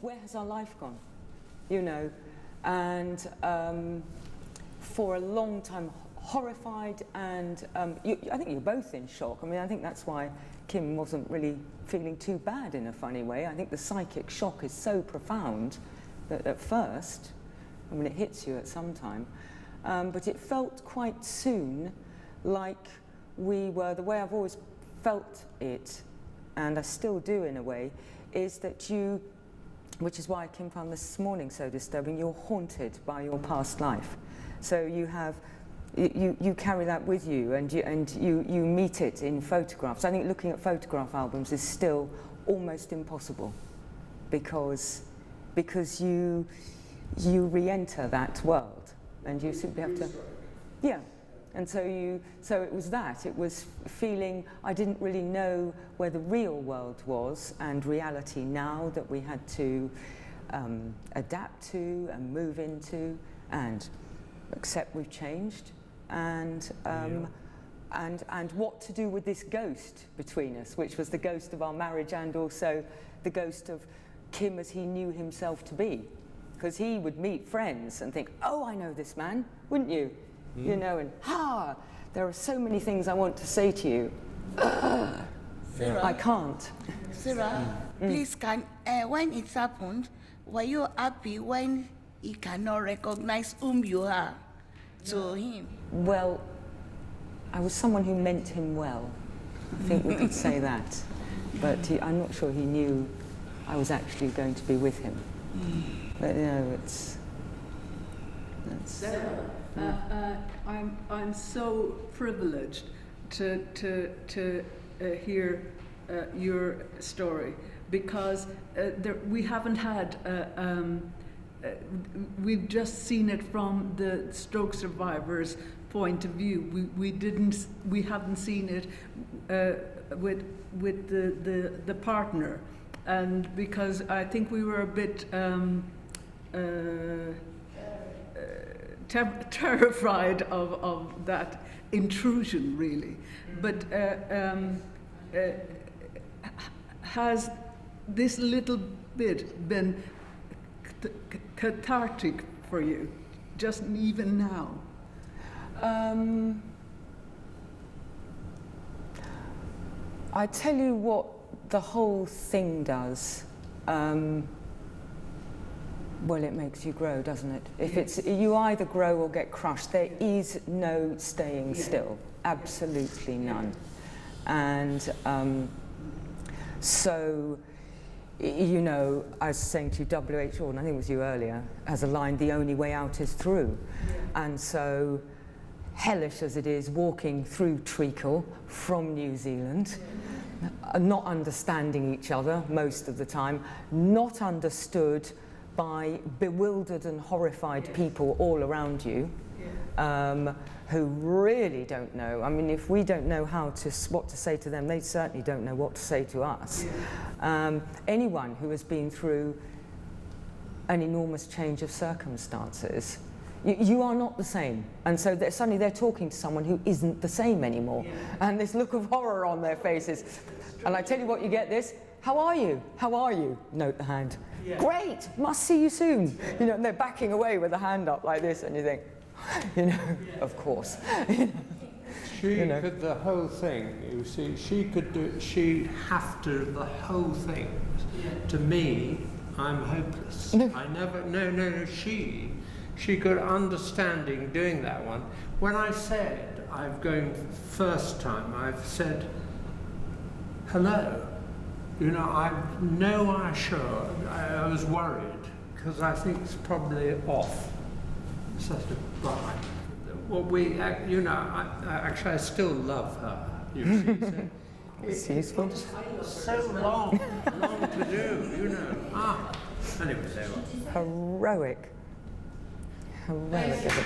where has our life gone? You know, and for a long time horrified, and I think you're both in shock. I mean, I think that's why Kim wasn't really feeling too bad in a funny way. I think the psychic shock is so profound that at first, I mean, it hits you at some time, but it felt quite soon like we were, the way I've always felt it, and I still do in a way, is that you, which is why Kim found this morning so disturbing, you're haunted by your past life. So you have, you carry that with you, and you meet it in photographs. I think looking at photograph albums is still almost impossible, because you re-enter that world, and you simply have to, yeah. And so it was that. It was feeling I didn't really know where the real world was, and reality now that we had to adapt to and move into and accept we've changed, and what to do with this ghost between us, which was the ghost of our marriage and also the ghost of Kim as he knew himself to be. Because he would meet friends and think, oh, I know this man, wouldn't you? Mm. You know, and there are so many things I want to say to you. I can't. Sarah, please, when it happened, were you happy when he cannot recognize whom you are to him? Well, I was someone who meant him well. I think we could say that. But I'm not sure he knew I was actually going to be with him. But you know, it's Sarah, I'm so privileged to hear your story, because we haven't had we've just seen it from the stroke survivors' point of view. We haven't seen it with the partner, and because I think we were a bit terrified of that intrusion, really. But has this little bit been cathartic for you, just even now? I tell you what the whole thing does. Well, it makes you grow, doesn't it? If it's, you either grow or get crushed. There is no staying still, absolutely none. And so, you know, I was saying to you, W.H. Auden, I think it was you earlier, has a line, the only way out is through. And so, hellish as it is, walking through treacle from New Zealand, not understanding each other most of the time, not understood by bewildered and horrified people all around you, who really don't know. I mean, if we don't know what to say to them, they certainly don't know what to say to us. Anyone who has been through an enormous change of circumstances, you are not the same. And so suddenly they're talking to someone who isn't the same anymore. And this look of horror on their faces. And I tell you what, you get this, how are you? How are you? Note the hand. Great, must see you soon. You know, and they're backing away with the hand up like this, and you think, you know, of course. She could the whole thing, you see, she'd have to the whole thing. To me, I'm hopeless. No. She could understanding doing that one. When I said I'm going first time, I've said, hello. You know, I'm nowhere sure. I was worried, because I think it's probably off. Such a right. Well, you know, I still love her, you see. So It's useful. so long to do, you know. Anyway, there we are. Heroic. Heroic, is it?